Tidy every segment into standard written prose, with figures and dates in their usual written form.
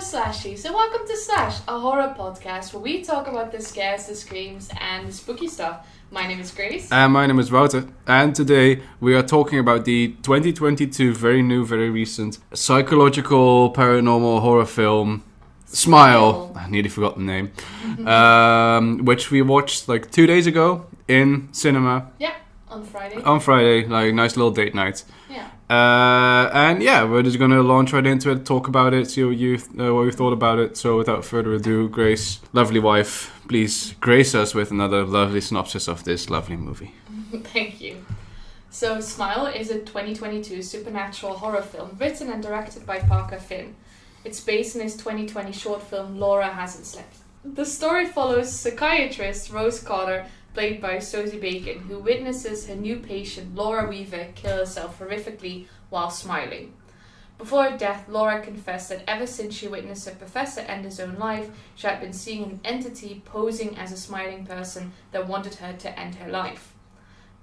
Slashy. So welcome to Slash, a horror podcast where we talk about the scares, the screams, and the spooky stuff. My name is Grace. And my name is Wouter. And today we are talking about the 2022 very new, very recent psychological paranormal horror film Smile. I nearly forgot the name. Which we watched like 2 days ago in cinema. Yeah, on Friday. On Friday, like nice little date night. Yeah. And yeah, we're just gonna launch right into it, talk about it, see what you thought about it. So without further ado, Grace, lovely wife, please grace us with another lovely synopsis of this lovely movie. Thank you. So Smile is a 2022 supernatural horror film written and directed by Parker Finn. It's based on his 2020 short film Laura Hasn't Slept. The story follows psychiatrist Rose Carter, played by Sosie Bacon, who witnesses her new patient Laura Weaver kill herself horrifically while smiling. Before her death, Laura confessed that ever since she witnessed her professor end his own life, she had been seeing an entity posing as a smiling person that wanted her to end her life.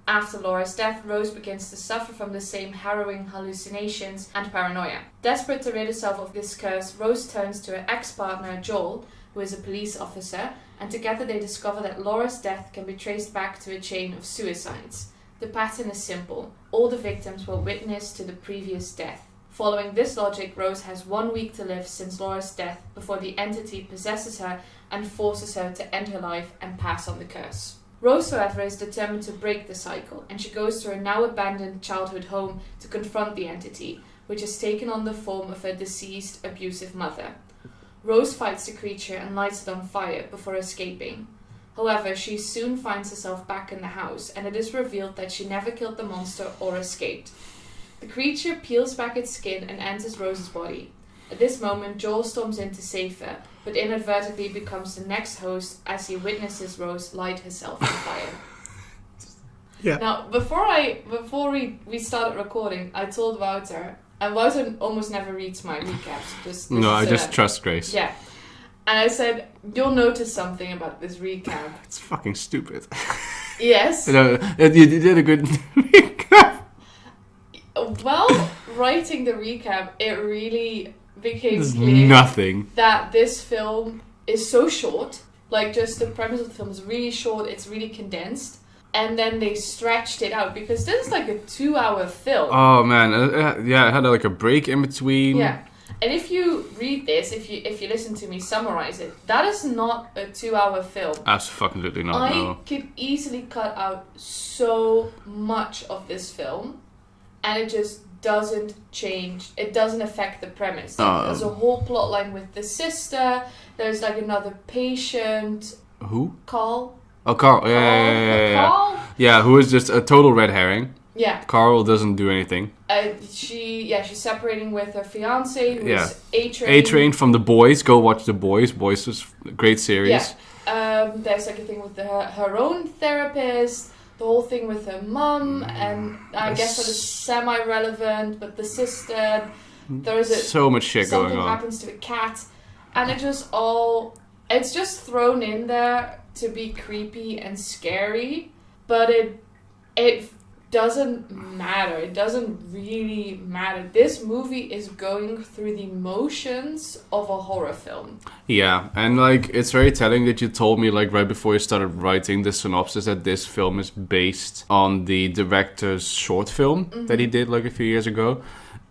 After Laura's death, Rose begins to suffer from the same harrowing hallucinations and paranoia. Desperate to rid herself of this curse, Rose turns to her ex-partner Joel, who is a police officer, and together they discover that Laura's death can be traced back to a chain of suicides. The pattern is simple. All the victims were witness to the previous death. Following this logic, Rose has 1 week to live since Laura's death before the entity possesses her and forces her to end her life and pass on the curse. Rose, however, is determined to break the cycle, and she goes to her now abandoned childhood home to confront the entity, which has taken on the form of her deceased abusive mother. Rose fights the creature and lights it on fire before escaping. However, she soon finds herself back in the house, and it is revealed that she never killed the monster or escaped. The creature peels back its skin and enters Rose's body. At this moment, Joel storms in to save her, but inadvertently becomes the next host as he witnesses Rose light herself on fire. Yeah. Now, before we started recording, I told Wouter, and Wouter almost never reads my recaps. I just trust Grace. Yeah. And I said, you'll notice something about this recap. It's fucking stupid. Yes. You did a good recap. Well, writing the recap, it really became clear nothing that this film is so short. Like, just the premise of the film is really short, it's really condensed. And then they stretched it out because this is like a 2-hour film. Oh man, it had like a break in between. Yeah, and if you read this, if you listen to me summarize it, that is not a 2-hour film. Absolutely not. I could easily cut out so much of this film, and it just doesn't change. It doesn't affect the premise. There's a whole plot line with the sister. There's like another patient. Who? Carl. Oh, Carl. Yeah. Carl? Yeah, who is just a total red herring. Yeah. Carl doesn't do anything. She's separating with her fiance, who's A-Train. A-Train from The Boys. Go watch The Boys. Boys was a great series. Yeah. There's like a thing with her own therapist, the whole thing with her mum, and I guess that is semi-relevant, but the sister, there is so much shit going on. Something happens to a cat, and it's just thrown in there to be creepy and scary, but it doesn't matter. It doesn't really matter. This movie is going through the motions of a horror film. Yeah, and like it's very telling that you told me like right before you started writing the synopsis that this film is based on the director's short film that he did like a few years ago.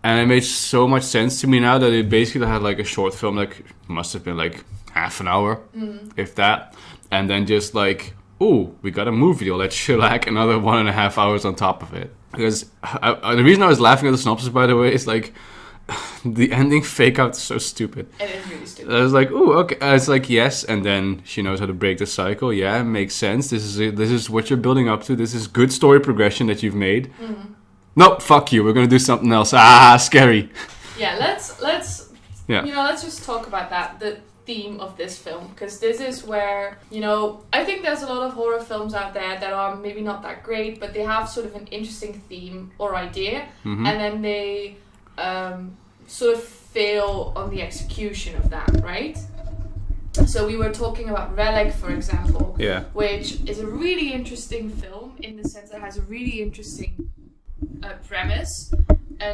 And it makes so much sense to me now that it basically had like a short film, like must have been like half an hour, if that. And then just like, ooh, we got a movie deal. Let's shellac another 1.5 hours on top of it. Because the reason I was laughing at the synopsis, by the way, is like the ending fake out is so stupid. It is really stupid. I was like, ooh, okay. It's like, yes. And then she knows how to break the cycle. Yeah, makes sense. This is what you're building up to. This is good story progression that you've made. Nope, fuck you. We're going to do something else. Scary. Yeah, let's just talk about that. The theme of this film, because this is where, I think there's a lot of horror films out there that are maybe not that great, but they have sort of an interesting theme or idea, and then they sort of fail on the execution of that, right? So we were talking about Relic, for example, which is a really interesting film in the sense that it has a really interesting premise,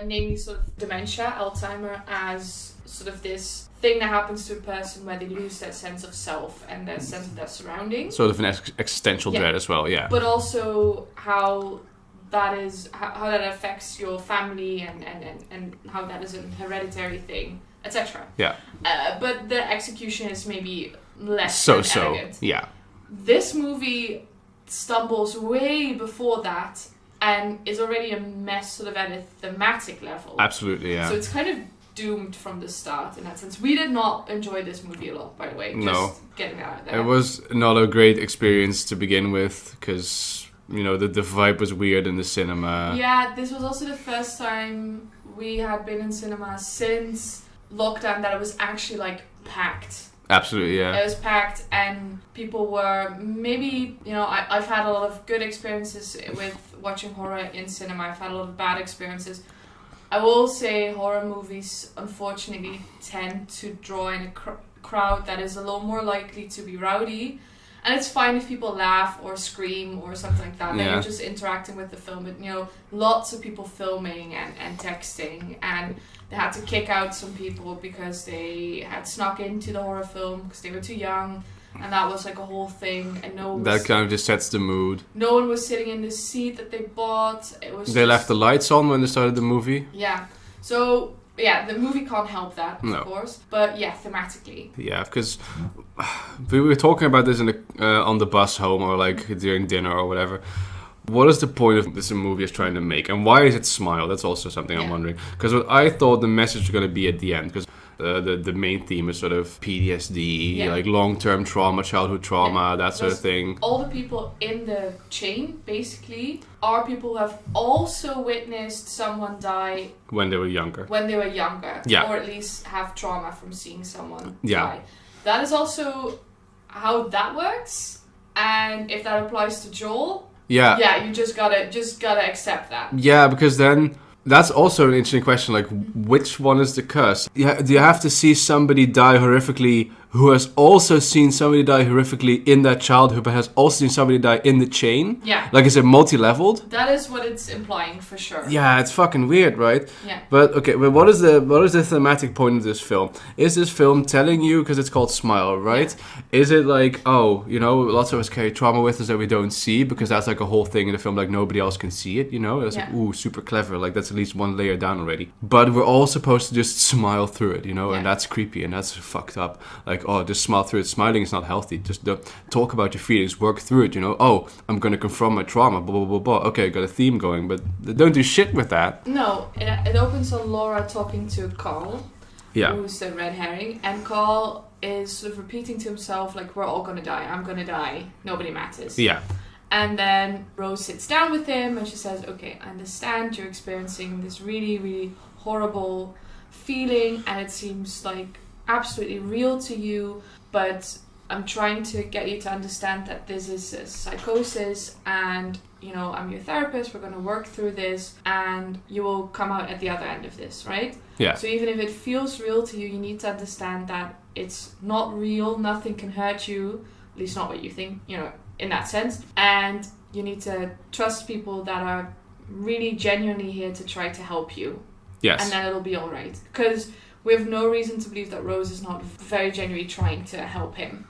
namely sort of dementia, Alzheimer, as sort of this thing that happens to a person where they lose their sense of self and their sense of their surroundings. Sort of an existential dread as well, yeah. But also how that is, how that affects your family and how that is an hereditary thing, etc. Yeah. But the execution is maybe less so than elegant. Yeah. This movie stumbles way before that and is already a mess sort of at a thematic level. Absolutely, yeah. So it's kind of doomed from the start in that sense. We did not enjoy this movie a lot, by the way. Just getting that out there. It was not a great experience to begin with because, you know, the vibe was weird in the cinema. Yeah, this was also the first time we had been in cinema since lockdown that it was actually like packed. Absolutely, yeah. It was packed and people were maybe, you know, I've had a lot of good experiences with watching horror in cinema. I've had a lot of bad experiences. I will say horror movies unfortunately tend to draw in a crowd that is a lot more likely to be rowdy. And it's fine if people laugh or scream or something like that. They're just interacting with the film. But, you know, lots of people filming and texting. And they had to kick out some people because they had snuck into the horror film because they were too young. And that was like a whole thing. And that kind of just sets the mood. No one was sitting in the seat that they bought. It was they left the lights on when they started the movie. Yeah. So... yeah, the movie can't help that, of course. But yeah, thematically. Yeah, because we were talking about this in the on the bus home or like during dinner or whatever. What is the point of this movie is trying to make? And why is it Smile? That's also something I'm wondering. Because what I thought the message was going to be at the end, because the main theme is sort of PTSD, like long-term trauma, childhood trauma, that sort of thing. All the people in the chain, basically, are people who have also witnessed someone die when they were younger. Or at least have trauma from seeing someone die. That is also how that works. And if that applies to Joel... yeah, you just gotta accept that. Yeah, because then that's also an interesting question. Like, which one is the curse? Do you have to see somebody die horrifically who has also seen somebody die horrifically in their childhood, but has also seen somebody die in the chain? Yeah. Like, is it multi-leveled? That is what it's implying for sure. Yeah, it's fucking weird, right? Yeah. But okay, but what is the thematic point of this film? Is this film telling you, because it's called Smile, right? Yeah. Is it like, oh, you know, lots of us carry trauma with us that we don't see, because that's like a whole thing in the film, like nobody else can see it, you know? It's like, ooh, super clever, like that's at least one layer down already. But we're all supposed to just smile through it, you know? And that's creepy and that's fucked up. Like, oh, just smile through it. Smiling is not healthy. Just talk about your feelings, work through it, you know? Oh, I'm gonna confront my trauma, blah, blah, blah, blah. Okay, got a theme going, but they don't do shit with that. No, it opens on Laura talking to Carl, who's the red herring, and Carl is sort of repeating to himself, like, we're all gonna die, I'm gonna die, nobody matters. Yeah. And then Rose sits down with him and she says, okay, I understand you're experiencing this really, really horrible feeling and it seems like absolutely real to you, but I'm trying to get you to understand that this is a psychosis and, you know, I'm your therapist, we're going to work through this and you will come out at the other end of this, right? Yeah. So even if it feels real to you, you need to understand that it's not real, nothing can hurt you, at least not what you think, you know, in that sense. And you need to trust people that are really genuinely here to try to help you. Yes. And then it'll be all right. Because we have no reason to believe that Rose is not very genuinely trying to help him.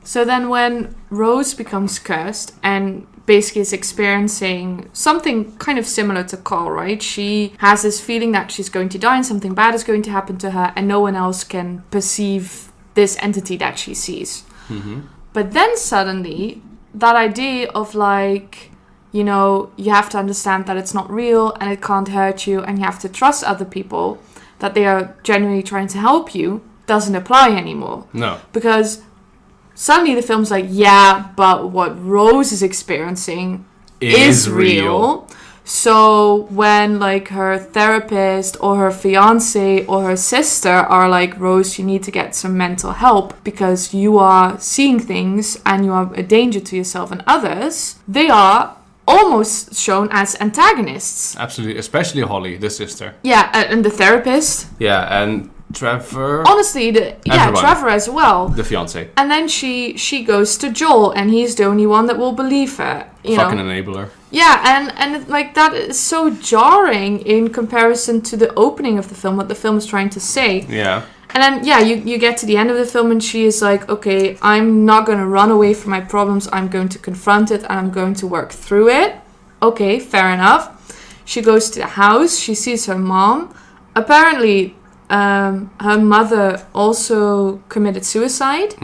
So then when Rose becomes cursed and basically is experiencing something kind of similar to Carl, right? She has this feeling that she's going to die and something bad is going to happen to her and no one else can perceive this entity that she sees. Mm-hmm. But then suddenly, that idea of like, you know, you have to understand that it's not real and it can't hurt you and you have to trust other people, that they are genuinely trying to help you, doesn't apply anymore. No. Because suddenly the film's like, yeah, but what Rose is experiencing is real. So when like her therapist or her fiance or her sister are like, Rose, you need to get some mental help because you are seeing things and you are a danger to yourself and others, they are almost shown as antagonists. Absolutely, especially Holly, the sister. Yeah, and the therapist. Yeah, and Trevor. Honestly, Everyone. Trevor as well. The fiance. And then she goes to Joel, and he's the only one that will believe her. Fucking enabler. Yeah, and like that is so jarring in comparison to the opening of the film, what the film is trying to say. Yeah. And then, you get to the end of the film and she is like, okay, I'm not going to run away from my problems. I'm going to confront it and I'm going to work through it. Okay, fair enough. She goes to the house. She sees her mom. Apparently, her mother also committed suicide,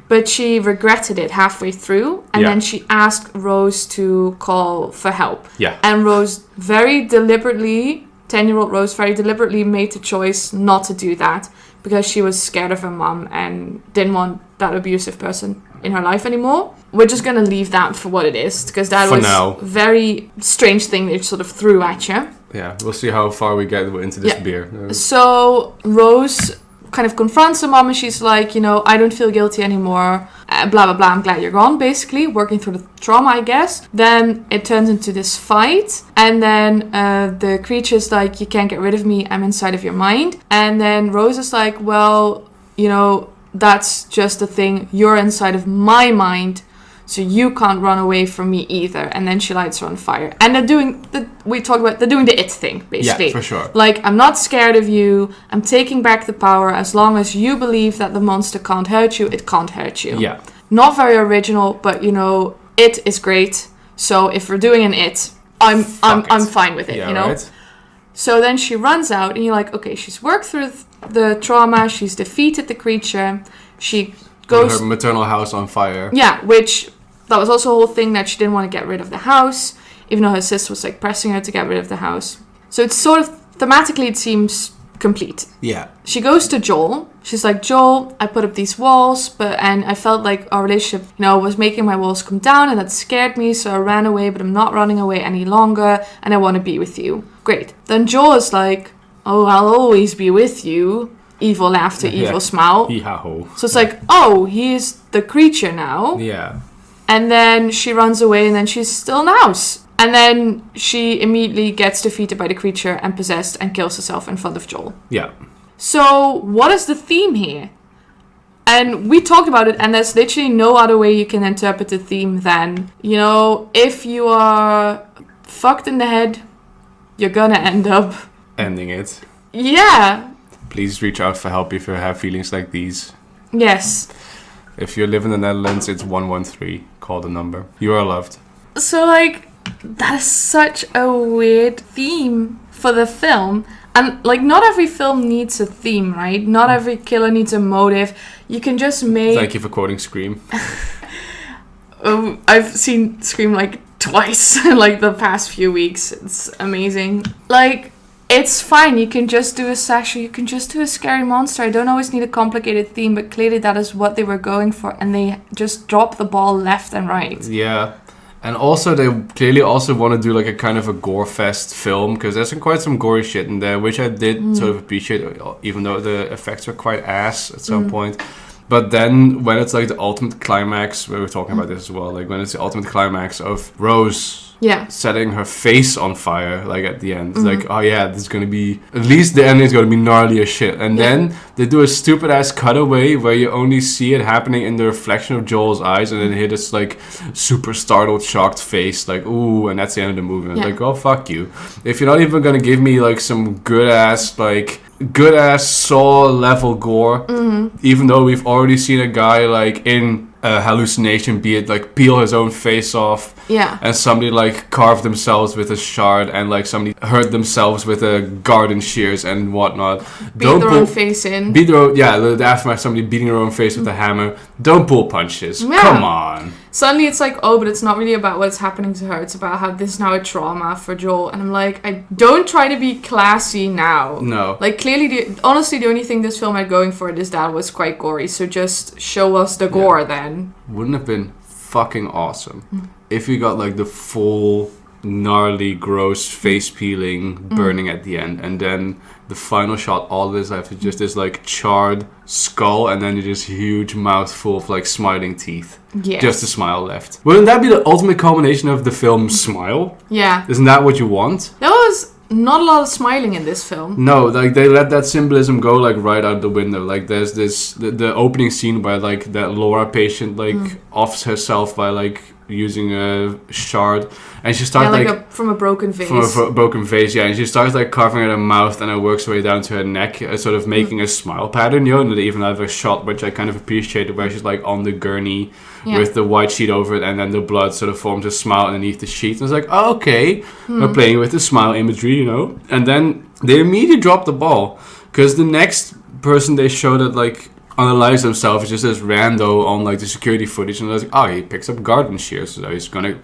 but she regretted it halfway through. And then she asked Rose to call for help. Yeah. And Rose very deliberately, 10-year-old Rose very deliberately made the choice not to do that. Because she was scared of her mom and didn't want that abusive person in her life anymore. We're just going to leave that for what it is. Because that was a very strange thing they sort of threw at you. Yeah, we'll see how far we get into this beer. So Rose kind of confronts her mom and she's like, I don't feel guilty anymore. Blah, blah, blah, I'm glad you're gone, basically. Working through the trauma, I guess. Then it turns into this fight. And then the creature's like, you can't get rid of me. I'm inside of your mind. And then Rose is like, well, that's just the thing. You're inside of my mind. So you can't run away from me either. And then she lights her on fire. And they're doing the it thing, basically. Yeah, for sure. Like, I'm not scared of you. I'm taking back the power. As long as you believe that the monster can't hurt you, it can't hurt you. Yeah. Not very original, but, it is great. So if we're doing an it, I'm fine with it, Right? So then she runs out, and you're like, okay, she's worked through the trauma. She's defeated the creature. She goes... Her maternal house on fire. Yeah, which... That was also a whole thing that she didn't want to get rid of the house, even though her sister was like pressing her to get rid of the house. So it's sort of, thematically it seems complete. Yeah. She goes to Joel. She's like, Joel, I put up these walls, and I felt like our relationship, was making my walls come down, and that scared me, so I ran away, but I'm not running away any longer, and I want to be with you. Great. Then Joel is like, oh, I'll always be with you. Evil laughter, evil smile. Yee-haw-ho. So it's like, oh, he's the creature now. Yeah. And then she runs away, and then she's still in the house. And then she immediately gets defeated by the creature and possessed and kills herself in front of Joel. Yeah. So what is the theme here? And we talked about it, and there's literally no other way you can interpret the theme than, if you are fucked in the head, you're gonna end up... Ending it. Yeah. Please reach out for help if you have feelings like these. Yes. If you live in the Netherlands, it's 113. Call the number. You are loved. So, that is such a weird theme for the film. And, not every film needs a theme, right? Not every killer needs a motive. You can just make... Thank you for quoting Scream. I've seen Scream, twice in, the past few weeks. It's amazing. It's fine. You can just do a slasher. You can just do a scary monster. I don't always need a complicated theme, but clearly that is what they were going for, and they just dropped the ball left and right. Yeah. And also, they clearly also want to do a kind of a gore fest film, because there's quite some gory shit in there, which I did sort of appreciate, even though the effects were quite ass at some point. But then when it's the ultimate climax, we were talking about this as well, when it's the ultimate climax of Rose setting her face on fire, at the end. It's oh yeah, this is going to be, at least the ending is going to be gnarly as shit. And then they do a stupid ass cutaway where you only see it happening in the reflection of Joel's eyes, and then hit this super startled, shocked face, ooh, and that's the end of the movie. And it's oh, fuck you. If you're not even going to give me some good ass Saw level gore, even though we've already seen a guy in a hallucination, be it peel his own face off, and somebody carve themselves with a shard, and somebody hurt themselves with a garden shears and whatnot. Beat their own face in. The aftermath, somebody beating their own face with a hammer. Don't pull punches. Yeah. Come on. Suddenly it's but it's not really about what's happening to her. It's about how this is now a trauma for Joel. And I'm I don't try to be classy now. No. Clearly, honestly, the only thing this film had going for it is that it was quite gory. So just show us the gore then. Wouldn't have been fucking awesome if you got the full gnarly, gross face peeling, burning at the end, and then the final shot, all this after just this charred skull, and then this huge mouthful of smiling teeth. Yes. Just a smile left. Wouldn't that be the ultimate culmination of the film Smile? Yeah. Isn't that what you want? That was not a lot of smiling in this film. No, like they let that symbolism go like right out the window. Like there's the opening scene where like that Laura patient like offs herself by like using a shard, and she starts from a broken vase. From a broken vase, yeah, and she starts like carving her mouth, and it works her way down to her neck, sort of making a smile pattern, and they even have a shot which I kind of appreciated, where she's like on the gurney with the white sheet over it, and then the blood sort of forms a smile underneath the sheet. And it's like, oh, okay, we're playing with the smile imagery, and then they immediately drop the ball, because the next person they show that like unalives himself is just this rando on like the security footage, and I was like, oh, he picks up garden shears, so he's gonna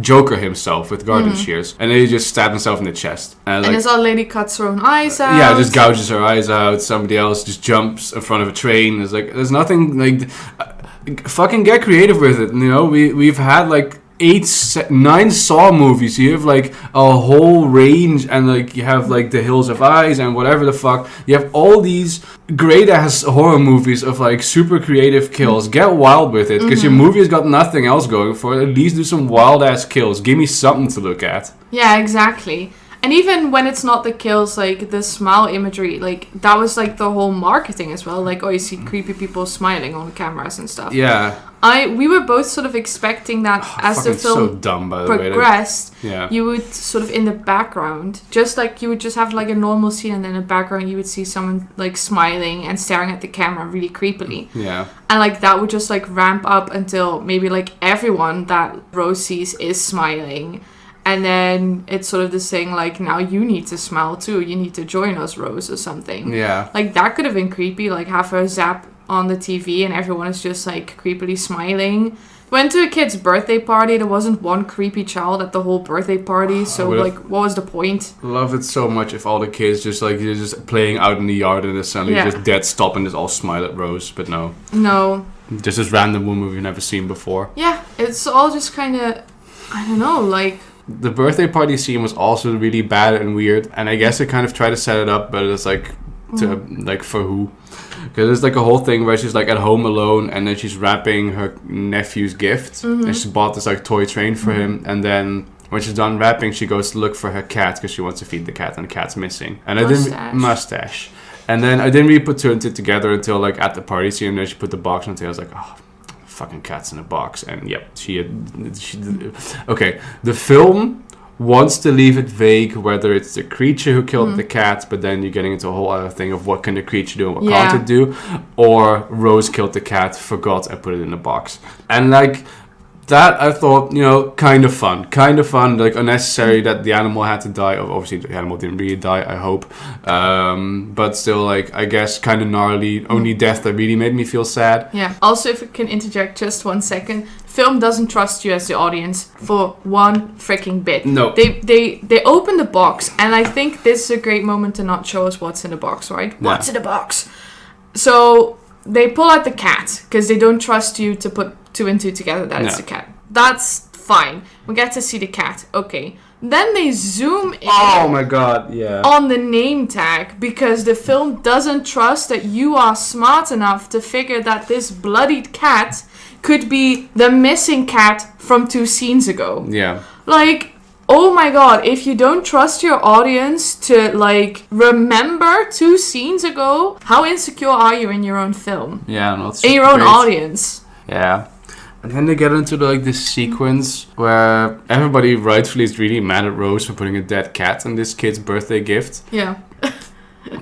Joker himself with garden shears, and then he just stabs himself in the chest, and this old lady cuts her own eyes out. Yeah, just gouges her eyes out. Somebody else just jumps in front of a train. It's like, there's nothing like fucking get creative with it. We've had like 9 Saw movies. You have like a whole range, and like you have like The Hills of Eyes and whatever the fuck. You have all these great ass horror movies of like super creative kills. Get wild with it, because your movie has got nothing else going for it. At least do some wild ass kills. Give me something to look at. Yeah, exactly. And even when it's not the kills, like the smile imagery, like that was like the whole marketing as well. Like, oh, you see creepy people smiling on cameras and stuff. Yeah. We were both sort of expecting that as the film so dumb, by the progressed, way. You would sort of in the background, just like you would just have like a normal scene, and then in the background you would see someone like smiling and staring at the camera really creepily. Yeah. And like that would just like ramp up until maybe like everyone that Rose sees is smiling. And then it's sort of this thing like, now you need to smile too. You need to join us, Rose, or something. Yeah. Like that could have been creepy, like have her zap on the TV and everyone is just like creepily smiling. Went to a kid's birthday party. There wasn't one creepy child at the whole birthday party. So like, what was the point? Love it so much if all the kids just like, you're just playing out in the yard and then suddenly just dead stop and just all smile at Rose. But no. Just this random woman we've never seen before. Yeah, it's all just kind of, I don't know, like... The birthday party scene was also really bad and weird, and I guess they kind of tried to set it up, but it's like, like for who? Because there's like a whole thing where she's like at home alone, and then she's wrapping her nephew's gift, and she bought this like toy train for him, and then when she's done wrapping, she goes to look for her cat because she wants to feed the cat, and the cat's missing. And mustache. And then I didn't really put 2 and 2 together until like at the party scene, and then she put the box on the table. I was like, oh, fucking cat's in a box. And yep, she okay, the film wants to leave it vague whether it's the creature who killed the cat, but then you're getting into a whole other thing of what can the creature do and what can't it do, or Rose killed the cat, forgot, and put it in a box. And like that, I thought, kind of fun, like unnecessary that the animal had to die. Obviously the animal didn't really die, I hope, but still, like, I guess kind of gnarly. Only death that really made me feel sad. Yeah. Also, if I can interject just 1 second, film doesn't trust you as the audience for one freaking bit. No. They open the box, and I think this is a great moment to not show us what's in the box, right? Yeah. What's in the box? So they pull out the cat because they don't trust you to put 2 and 2 together that it's the cat. That's fine. We get to see the cat. Okay. Then they zoom in. Oh my god, yeah. On the name tag, because the film doesn't trust that you are smart enough to figure that this bloodied cat could be the missing cat from 2 scenes ago. Yeah. Like, oh my god, if you don't trust your audience to, like, remember 2 scenes ago, how insecure are you in your own film? Yeah, no, it's in your own audience. Yeah. And then they get into like this sequence where everybody rightfully is really mad at Rose for putting a dead cat in this kid's birthday gift. Yeah.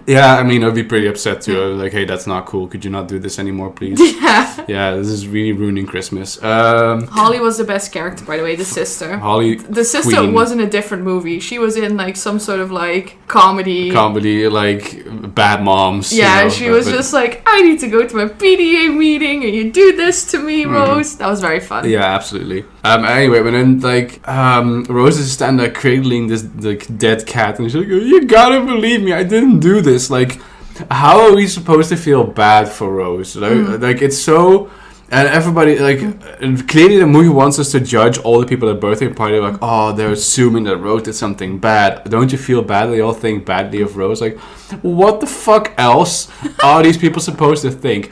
Yeah, I mean, I'd be pretty upset too. I was like, hey, that's not cool. Could you not do this anymore, please? Yeah. Yeah, this is really ruining Christmas. Holly was the best character, by the way, the sister. Holly, the sister queen. Was in a different movie. She was in like some sort of like comedy, like Bad Moms. Yeah, she was just like, I need to go to my PDA meeting, and you do this to me, Rose. That was very fun. Yeah, absolutely. Anyway, but then like Rose is standing there cradling this like dead cat, and she's like, you gotta believe me, I didn't do this. Like, how are we supposed to feel bad for Rose? Like it's so, and everybody, like, clearly the movie wants us to judge all the people at the birthday party, like, oh, they're assuming that Rose did something bad. Don't you feel bad? They all think badly of Rose. Like, what the fuck else are these people supposed to think?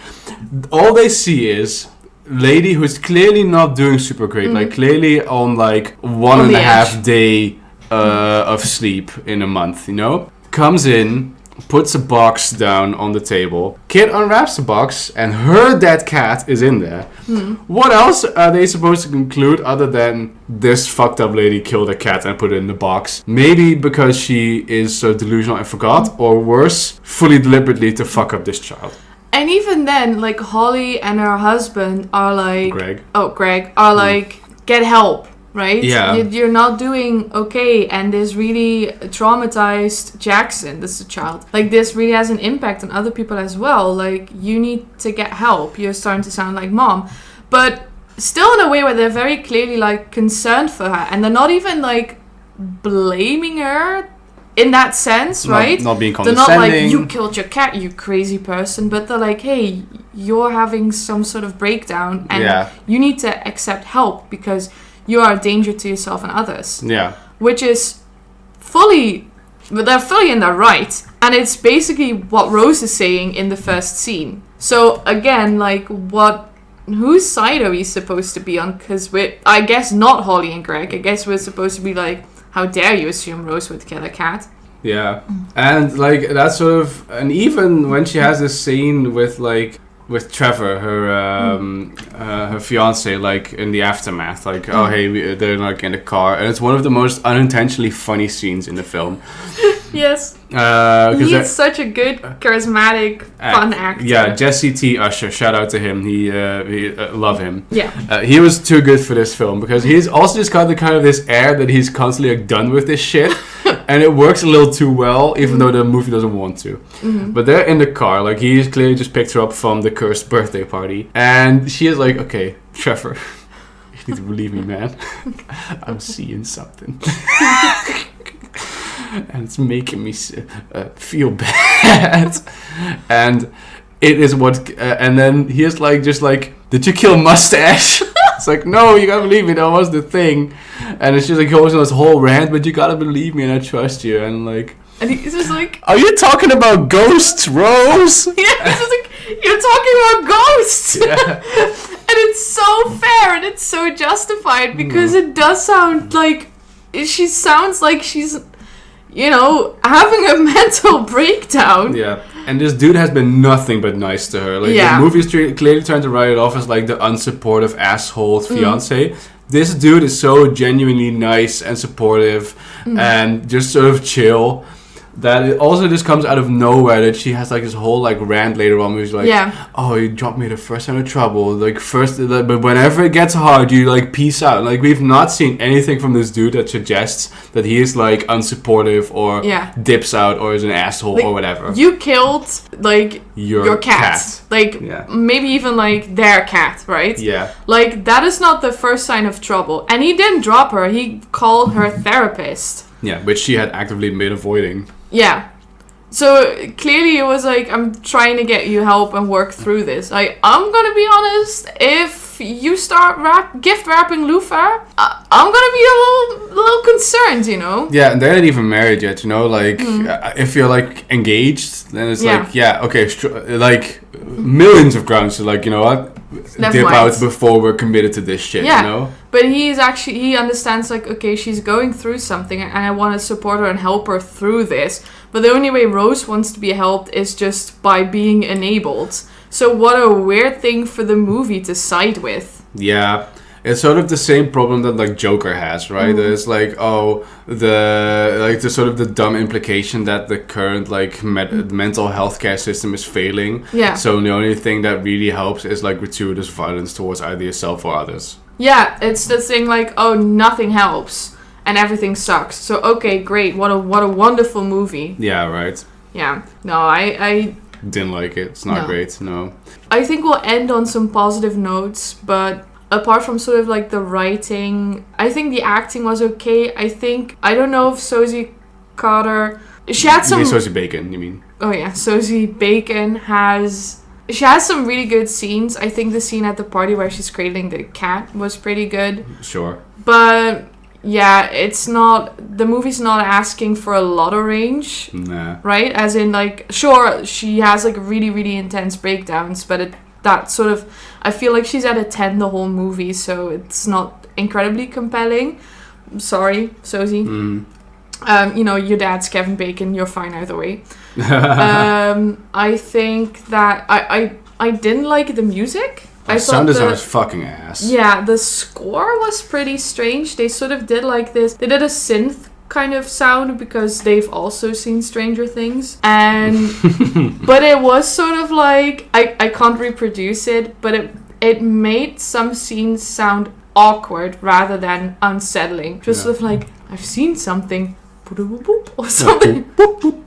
All they see is lady who's clearly not doing super great, like clearly on like 1.5 day of sleep in a month, you know? Comes in, puts a box down on the table. Kid unwraps the box, and her dead cat is in there. What else are they supposed to conclude other than this fucked up lady killed a cat and put it in the box? Maybe because she is so delusional and forgot, or worse, fully deliberately to fuck up this child. And even then, like, Holly and her husband are like... Greg are like, get help, right? Yeah. You're not doing okay. And this really traumatized Jackson, this is a child. Like, this really has an impact on other people as well. Like, you need to get help. You're starting to sound like mom. But still in a way where they're very clearly, like, concerned for her. And they're not even, like, blaming her in that sense, right? Not being they're condescending. not like, you killed your cat, you crazy person. But they're like, hey, you're having some sort of breakdown. And you need to accept help because you are a danger to yourself and others. Yeah. Which is they're fully in their right. And it's basically what Rose is saying in the first scene. So again, like, whose side are we supposed to be on? Because I guess not Holly and Greg. I guess we're supposed to be like, how dare you assume Rose would kill a cat? Yeah. And like that sort of, and even when she has this scene with Trevor, her fiance, like in the aftermath, like oh hey, they're like in the car, and it's one of the most unintentionally funny scenes in the film. Yes. He's such a good, charismatic, fun actor. Yeah, Jesse T. Usher, shout out to him. He love him. Yeah. He was too good for this film because he's also just got the kind of this air that he's constantly like done with this shit, and it works a little too well, even though the movie doesn't want to. But they're in the car, like he's clearly just picked her up from the cursed birthday party, and she is like, okay, Trevor, you need to believe me, man. I'm seeing something. And it's making me feel bad. And it is what... and then he is like, just like, did you kill Mustache? It's like, no, you gotta believe me, that was the thing. And it's just like, goes on this whole rant, but you gotta believe me and I trust you. And like... And he's just like... Are you talking about ghosts, Rose? Yeah, he's just like, you're talking about ghosts! Yeah. And it's so fair and it's so justified because it does sound like... She sounds like she's... you know, having a mental breakdown. Yeah. And this dude has been nothing but nice to her. Like, the movie's clearly trying to write it off as, like, the unsupportive asshole fiancé. This dude is so genuinely nice and supportive and just sort of chill that it also just comes out of nowhere that she has, like, this whole, like, rant later on where she's like, oh, you dropped me the first time of trouble. Like, but whenever it gets hard, you, like, peace out. Like, we've not seen anything from this dude that suggests that he is, like, unsupportive or dips out or is an asshole, like, or whatever. You killed, like, your cat. Like, maybe even, like, their cat, right? Yeah. Like, that is not the first sign of trouble. And he didn't drop her. He called her therapist. Yeah, which she had actively been avoiding. Yeah. So clearly it was like, I'm trying to get you help and work through this. Like, I'm gonna be honest, if you start gift wrapping Lufa, I'm gonna be a little concerned, you know? Yeah, and they're not even married yet, you know? Like, if you're, like, engaged, then it's like, okay, like, millions of grounds to, like, you know what? Dip out before we're committed to this shit, you know? But he understands, like, okay, she's going through something and I want to support her and help her through this. But the only way Rose wants to be helped is just by being enabled. So what a weird thing for the movie to side with. Yeah. It's sort of the same problem that, like, Joker has, right? It's like, the sort of the dumb implication that the current, like, mental health care system is failing. Yeah. So the only thing that really helps is, like, gratuitous violence towards either yourself or others. Yeah, it's the thing, like, oh, nothing helps and everything sucks. So, okay, great. What a wonderful movie. Yeah, right. Yeah. No, I didn't like it. It's not great, no. I think we'll end on some positive notes, but... apart from sort of like the writing, I think the acting was okay. I don't know if Sosie Carter... She had some... You mean Sosie Bacon, you mean? Oh yeah, Sosie Bacon has... She has some really good scenes. I think the scene at the party where she's cradling the cat was pretty good. Sure. But yeah, it's not... The movie's not asking for a lot of range. Nah. Right? As in, like, sure, she has like really, really intense breakdowns, but that sort of... I feel like she's at a 10 the whole movie, so it's not incredibly compelling. Sorry, Sosie. Your dad's Kevin Bacon, you're fine either way. I think that I didn't like the music. The sound design was fucking ass. Yeah, the score was pretty strange. They sort of did like this. They did a synth kind of sound because they've also seen Stranger Things. And but it was sort of like I can't reproduce it, but it made some scenes sound awkward rather than unsettling. Just sort of like, I've seen something or something.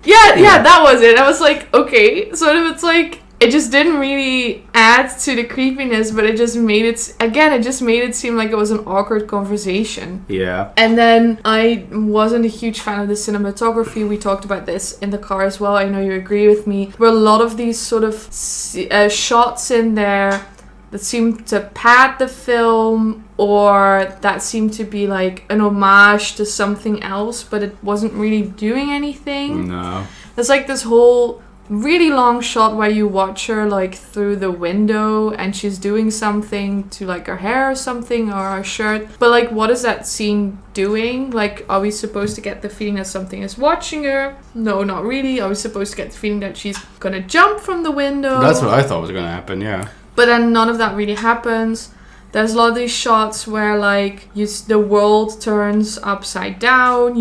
Yeah, that was it. I was like, okay, sort of. It's like it just didn't really add to the creepiness, but it just made it seem like it was an awkward conversation. Yeah. And then I wasn't a huge fan of the cinematography. We talked about this in the car as well. I know you agree with me. There were a lot of these sort of shots in there that seemed to pad the film, or that seemed to be like an homage to something else, but it wasn't really doing anything. No. There's like this whole really long shot where you watch her like through the window and she's doing something to like her hair or something, or her shirt. But like, what is that scene doing? Like, are we supposed to get the feeling that something is watching her? No, not really. Are we supposed to get the feeling that she's gonna jump from the window? That's what I thought was gonna happen, yeah. But then none of that really happens. There's a lot of these shots where like the world turns upside down.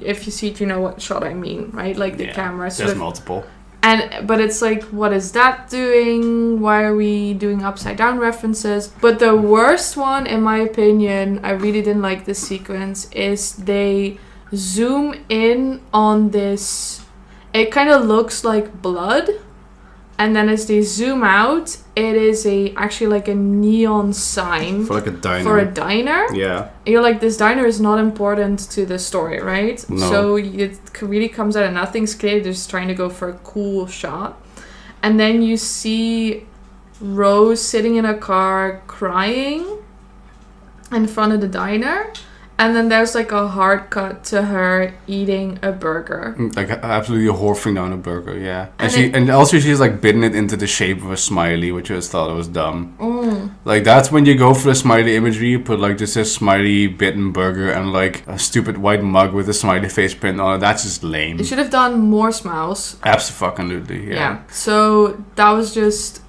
If you see it, you know what shot I mean, right? Like the camera. There's multiple. But it's like, what is that doing? Why are we doing upside down references? But the worst one, in my opinion, I really didn't like this sequence, is they zoom in on this. It kind of looks like blood. And then as they zoom out, it is actually like a neon sign. For like a diner. For a diner. Yeah. And you're like, this diner is not important to the story, right? No. So it really comes out of nothing. It's clearly just trying to go for a cool shot. And then you see Rose sitting in a car crying in front of the diner. And then there's like a hard cut to her eating a burger. Like absolutely horfing down a burger, yeah. And also she's like bitten it into the shape of a smiley, which I just thought it was dumb. Like that's when you go for the smiley imagery, you put like just a smiley bitten burger and like a stupid white mug with a smiley face print on it. That's just lame. It should have done more smiles. Absolutely, yeah. So that was just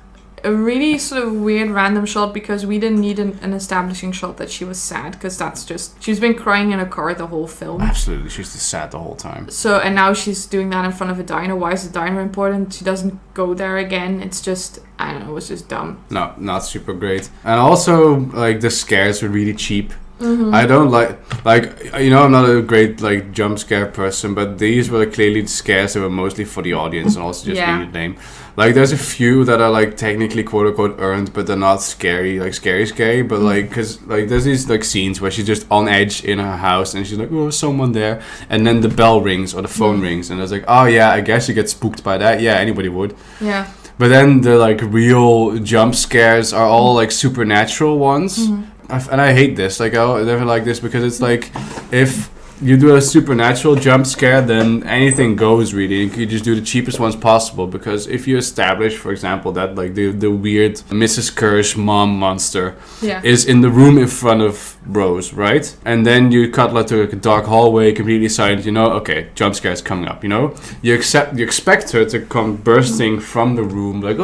a really sort of weird random shot, because we didn't need an establishing shot that she was sad, because that's just, she's been crying in a car the whole film. Absolutely, she's just sad the whole time. So, and now she's doing that in front of a diner. Why is the diner important? She doesn't go there again. It's just, I don't know, it was just dumb. No, not super great. And also, like, the scares were really cheap. I don't like, I'm not a great like jump scare person, but these were clearly scares that were mostly for the audience and also just really lame. Like there's a few that are like technically quote unquote earned, but they're not scary, like scary, but like, cause like there's these like scenes where she's just on edge in her house and she's like, oh, someone there, and then the bell rings or the phone rings and I was like, oh yeah, I guess you get spooked by that. Yeah, anybody would. Yeah. But then the like real jump scares are all like supernatural ones. And I hate this. Like, I never like this because it's like, if you do a supernatural jump scare, then anything goes really. You just do the cheapest ones possible. Because if you establish, for example, that like the weird Mrs. Kerr's mom monster is in the room in front of Rose, right? And then you cut like to a dark hallway, completely silent. Okay, jump scare is coming up. You expect her to come bursting from the room like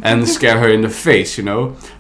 and scare her in the face.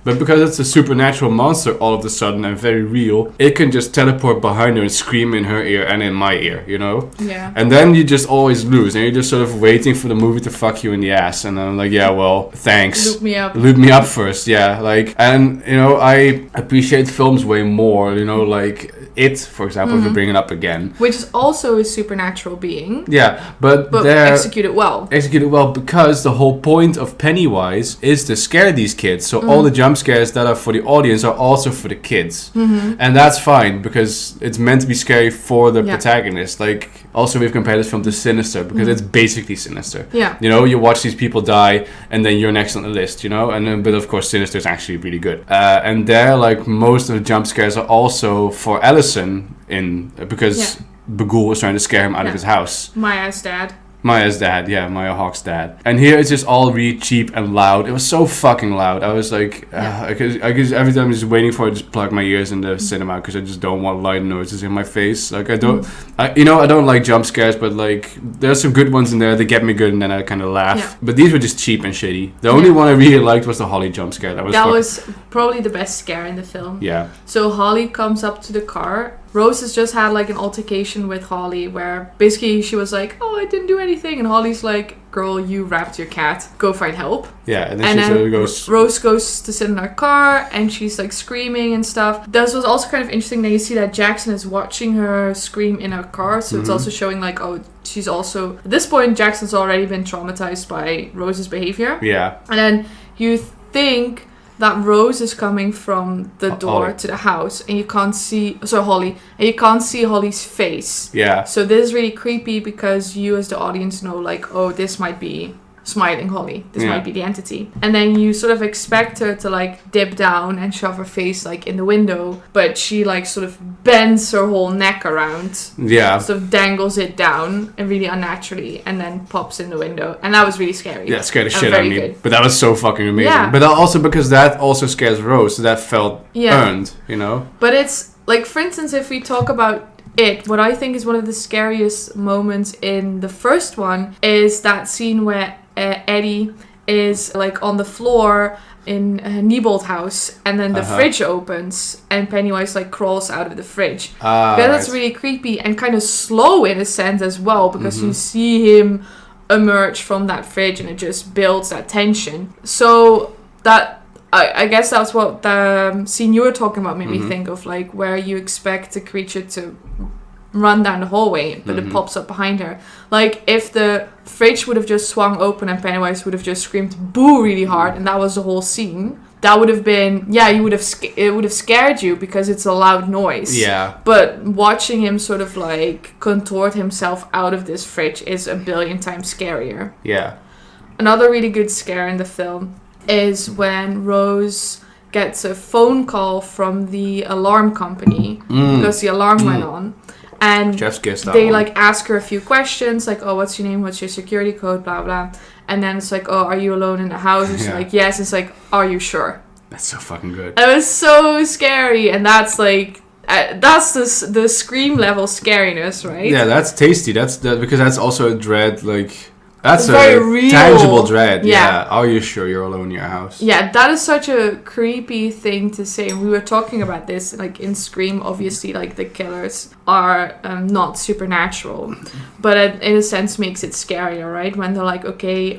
But because it's a supernatural monster, all of a sudden and very real, it can just teleport behind her and scream in her ear and in my ear. Yeah. And then you just always lose, and you're just sort of waiting for the movie to fuck you in the ass. And I'm like, yeah, well, thanks. Loop me up first, yeah. Like, and I appreciate films way more. Like It, for example, if you bring it up again, which is also a supernatural being. Yeah, but they're executed well. Executed well because the whole point of Pennywise is to scare these kids. So all the jump scares that are for the audience are also for the kids, and that's fine because it's meant to be scary for the protagonist. Like, also we've compared this film to Sinister because it's basically Sinister. Yeah, you watch these people die, and then you're next on the list. And then, but of course Sinister is actually really good. And there, like most of the jump scares are also for Ellison because Bagul was trying to scare him out of his house. My ass dad. Maya's dad, yeah, Maya Hawke's dad. And here it's just all really cheap and loud. It was so fucking loud. I was like, I guess every time I'm just waiting for it, just plug my ears in the cinema because I just don't want loud noises in my face. Like I don't like jump scares, but like there's some good ones in there that get me good, and then I kind of laugh. Yeah. But these were just cheap and shitty. The only one I really liked was the Holly jump scare. That was probably the best scare in the film. Yeah. So Holly comes up to the car. Rose has just had like an altercation with Holly where basically she was like, oh, I didn't do anything. And Holly's like, girl, you wrapped your cat. Go find help. Yeah, and then Rose goes to sit in her car and she's like screaming and stuff. This was also kind of interesting that you see that Jackson is watching her scream in her car. So it's also showing like, oh, she's also... At this point, Jackson's already been traumatized by Rose's behavior. Yeah. And then you think... that Rose is coming from the door to the house and you can't see... Sorry, Holly. And you can't see Holly's face. Yeah. So this is really creepy because you as the audience know like, oh, this might be smiling Holly. This might be the entity. And then you sort of expect her to like dip down and shove her face like in the window. But she like sort of bends her whole neck around. Yeah. Sort of dangles it down and really unnaturally and then pops in the window. And that was really scary. Yeah, scared the shit out of me. Good. But that was so fucking amazing. Yeah. But also because that also scares Rose. So that felt earned, you know? But it's like, for instance, if we talk about it, what I think is one of the scariest moments in the first one is that scene where Eddie is like on the floor in Niebold house and then the fridge opens and Pennywise like crawls out of the fridge. That's really creepy and kind of slow in a sense as well because you see him emerge from that fridge and it just builds that tension. So that I guess that's what the scene you were talking about made me think of, like where you expect the creature to run down the hallway, but it pops up behind her. Like if the fridge would have just swung open and Pennywise would have just screamed boo really hard and that was the whole scene, that would have been, it would have scared you because it's a loud noise. Yeah. But watching him sort of like contort himself out of this fridge is a billion times scarier. Yeah. Another really good scare in the film is when Rose gets a phone call from the alarm company because the alarm went on. And they like ask her a few questions like, oh, what's your name, what's your security code, blah blah, and then it's like, oh, are you alone in the house? And she's like, yes. It's like, are you sure? That's so fucking good. It was so scary, and that's like that's the Scream level scariness, right? Yeah, that's tasty. That's because that's also a dread, like that's very a real. Tangible dread. Yeah. Are you sure you're alone in your house? Yeah, that is such a creepy thing to say. We were talking about this, like in Scream, obviously, like the killers are not supernatural, but it, in a sense, makes it scarier, right? When they're like, okay,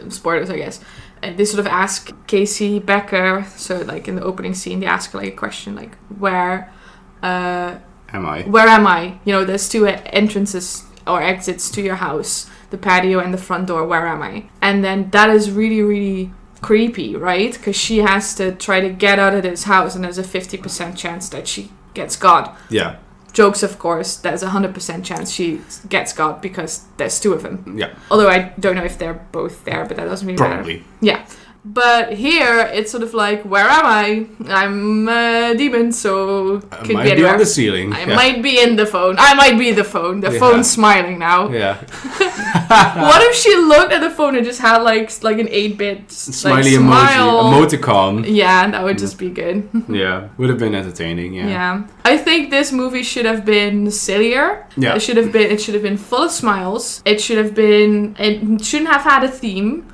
spoilers, I guess. They sort of ask Casey Becker, so like in the opening scene, they ask her like a question like, where am I? Where am I? You know, there's two entrances or exits to your house. The patio and the front door, where am I? And then that is really, really creepy, right? Because she has to try to get out of this house and there's a 50% chance that she gets got. Yeah. Jokes, of course, there's a 100% chance she gets got because there's two of them. Yeah. Although I don't know if they're both there, but that doesn't really matter. Probably. Yeah. But here, it's sort of like, where am I? I'm a demon, so could be anywhere. Might be on the ceiling. I might be in the phone. I might be the phone. The phone's smiling now. Yeah. What if she looked at the phone and just had like an 8-bit smiley emoticon? Yeah, that would just be good. Yeah, would have been entertaining. Yeah. Yeah. I think this movie should have been sillier. Yeah. It should have been full of smiles. It shouldn't have had a theme.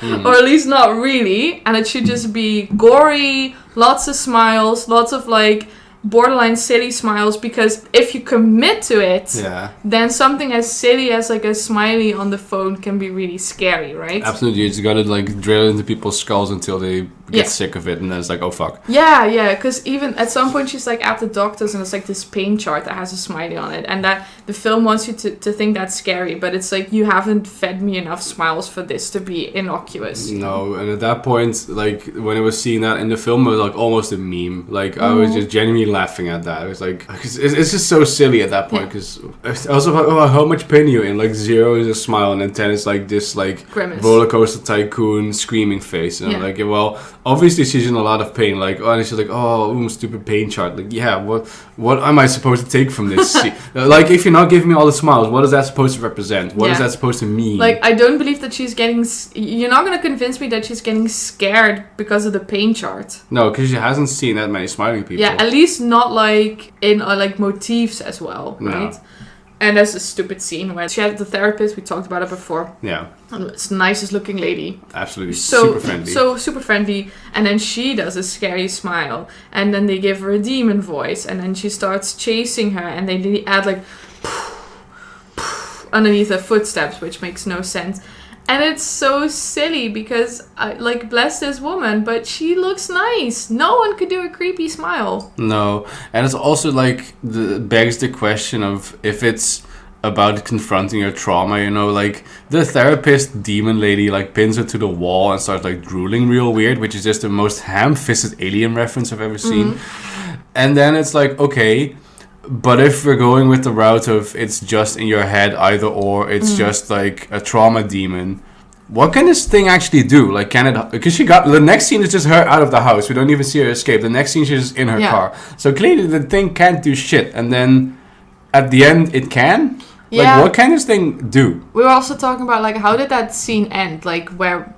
Or at least not really, and it should just be gory, lots of smiles, lots of like borderline silly smiles, because if you commit to it, then something as silly as like a smiley on the phone can be really scary, right? Absolutely, you just gotta like drill into people's skulls until they get sick of it, and then it's like, oh fuck. Yeah, because even at some point she's like at the doctor's and it's like this pain chart that has a smiley on it, and that the film wants you to think that's scary, but it's like, you haven't fed me enough smiles for this to be innocuous. No, and at that point, like when I was seeing that in the film, it was like almost a meme. Like I was just genuinely laughing at that. It was like, it's just so silly at that point, because I was like, oh, how much pain are you in? Like 0 is a smile, and then 10 is like this like grimace. roller coaster tycoon screaming face, and I'm like, well, obviously she's in a lot of pain. Like, oh, and she's like, oh, stupid pain chart. Like, yeah, what am I supposed to take from this? Like, if you're not giving me all the smiles, what is that supposed to represent? What is that supposed to mean? Like, I don't believe that she's getting... You're not going to convince me that she's getting scared because of the pain chart. No, because she hasn't seen that many smiling people. Yeah, at least not, like, in, like, motifs as well, right? No. And there's a stupid scene where she had the therapist. We talked about it before. Yeah. It's the nicest looking lady. Absolutely. Super friendly. So super friendly. And then she does a scary smile. And then they give her a demon voice. And then she starts chasing her. And they add like underneath her footsteps, which makes no sense. And it's so silly because, like, bless this woman, but she looks nice. No one could do a creepy smile. No. And it's also, like, begs the question of if it's about confronting her trauma, you know, like, the therapist demon lady, like, pins her to the wall and starts, like, drooling real weird, which is just the most ham-fisted alien reference I've ever seen. Mm-hmm. And then it's like, okay... But if we're going with the route of it's just in your head either or, it's just like a trauma demon, what can this thing actually do? Like, can it... Because the next scene is just her out of the house. We don't even see her escape. The next scene she's just in her car. So clearly the thing can't do shit. And then at the end it can? Yeah. Like, what can this thing do? We were also talking about, like, how did that scene end? Like, where...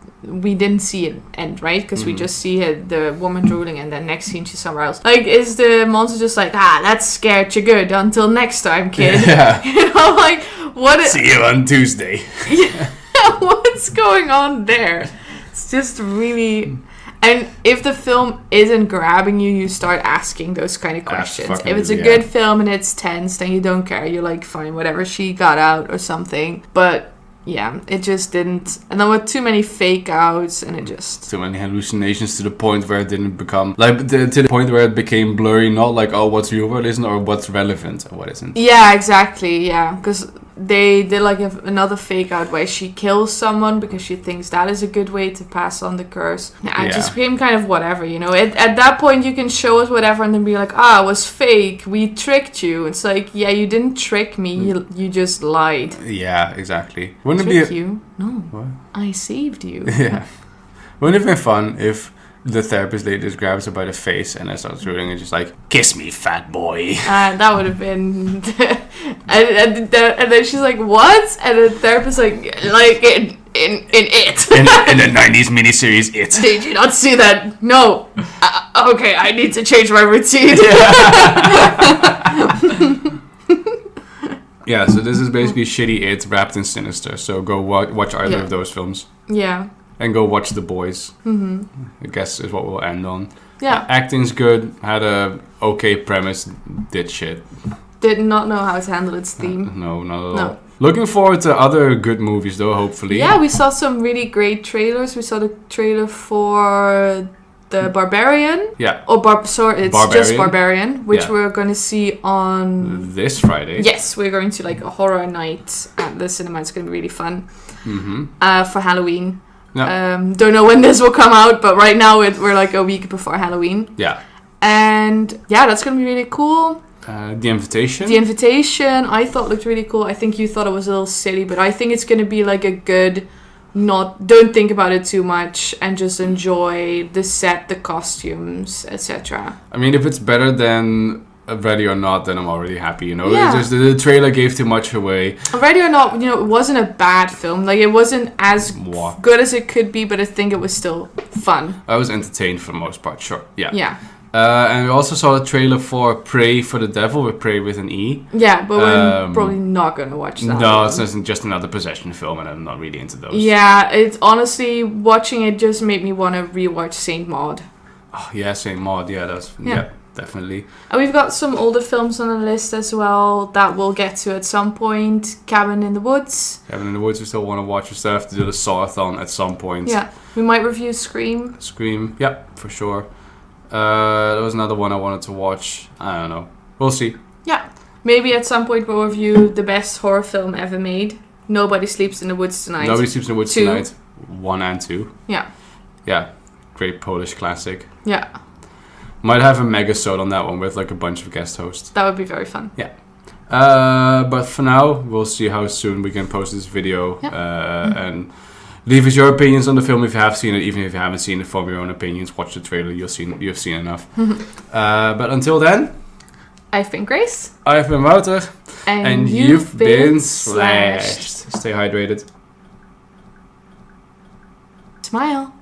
we didn't see it end, right? Because we just see the woman drooling and then next scene she's somewhere else. Like, is the monster just like, that scared you good, until next time, kid? Yeah. You know, like, what... See you on Tuesday. Yeah, what's going on there? It's just really... And if the film isn't grabbing you, you start asking those kind of questions. If it's a good film and it's tense, then you don't care. You're like, fine, whatever, she got out or something. But... yeah, it just didn't. And there were too many fake outs, and it just... too many hallucinations to the point where it didn't become... like, to the point where it became blurry, not like, oh, what's real, what isn't, or what's relevant, and what isn't. Yeah, exactly, yeah. Because they did, like, another fake out where she kills someone because she thinks that is a good way to pass on the curse. It just became kind of whatever, you know. At that point, you can show us whatever and then be like, it was fake, we tricked you. It's like, yeah, you didn't trick me, you just lied. Yeah, exactly. Wouldn't trick you? No. What? I saved you. Yeah. Wouldn't it have been fun if the therapist lady just grabs her by the face and then starts drooling and just like, kiss me, fat boy. That would have been... and then she's like, what? And the therapist like in It. in the 90s miniseries It. Did you not see that? No. Okay, I need to change my routine. Yeah, so this is basically shitty It wrapped in sinister. So go watch either of those films. Yeah. And go watch The Boys. Mm-hmm. I guess is what we'll end on. Yeah. Acting's good. Had a okay premise. Did shit. Did not know how to handle its theme. No, not at all. Looking forward to other good movies though, hopefully. Yeah, we saw some really great trailers. We saw the trailer for The Barbarian. Yeah. It's Barbarian. Just Barbarian, which we're going to see on... this Friday. Yes, we're going to like a horror night at the cinema. It's going to be really fun. Mm-hmm. For Halloween. No. Don't know when this will come out, but right now we're like a week before Halloween. Yeah. And yeah, that's going to be really cool. The Invitation. The Invitation, I thought looked really cool. I think you thought it was a little silly, but I think it's going to be like a good... don't think about it too much and just enjoy the set, the costumes, etc. I mean, if it's better than Ready or Not, then I'm already happy, you know. Yeah. It's just the trailer gave too much away. Ready or Not, you know, it wasn't a bad film. Like, it wasn't as good as it could be, but I think it was still fun. I was entertained for the most part, sure. Yeah. Yeah. And we also saw a trailer for Prey for the Devil, with Prey with an E. Yeah, but we're probably not going to watch that. No, it's just another possession film, and I'm not really into those. Yeah, it's honestly, watching it just made me want to rewatch Saint Maud. Oh, yeah, Saint Maud, yeah, definitely. And we've got some older films on the list as well that we'll get to at some point. Cabin in the Woods. Cabin in the Woods, we still want to watch. We still have to do the Saw-a-thon at some point. Yeah, we might review Scream. Scream, yeah, for sure. There was another one I wanted to watch. I don't know. We'll see. Yeah. Maybe at some point we'll review the best horror film ever made. Nobody Sleeps in the Woods Tonight. Nobody Sleeps in the Woods Tonight. 1 and 2. Yeah. Yeah. Great Polish classic. Yeah. Might have a mega-sode on that one with like a bunch of guest hosts. That would be very fun. Yeah. But for now, we'll see how soon we can post this video. Yeah. And Leave us your opinions on the film if you have seen it. Even if you haven't seen it, form your own opinions. Watch the trailer. You've seen enough. But until then, I've been Grace. I've been Wouter. And you've been slashed. Stay hydrated. Smile.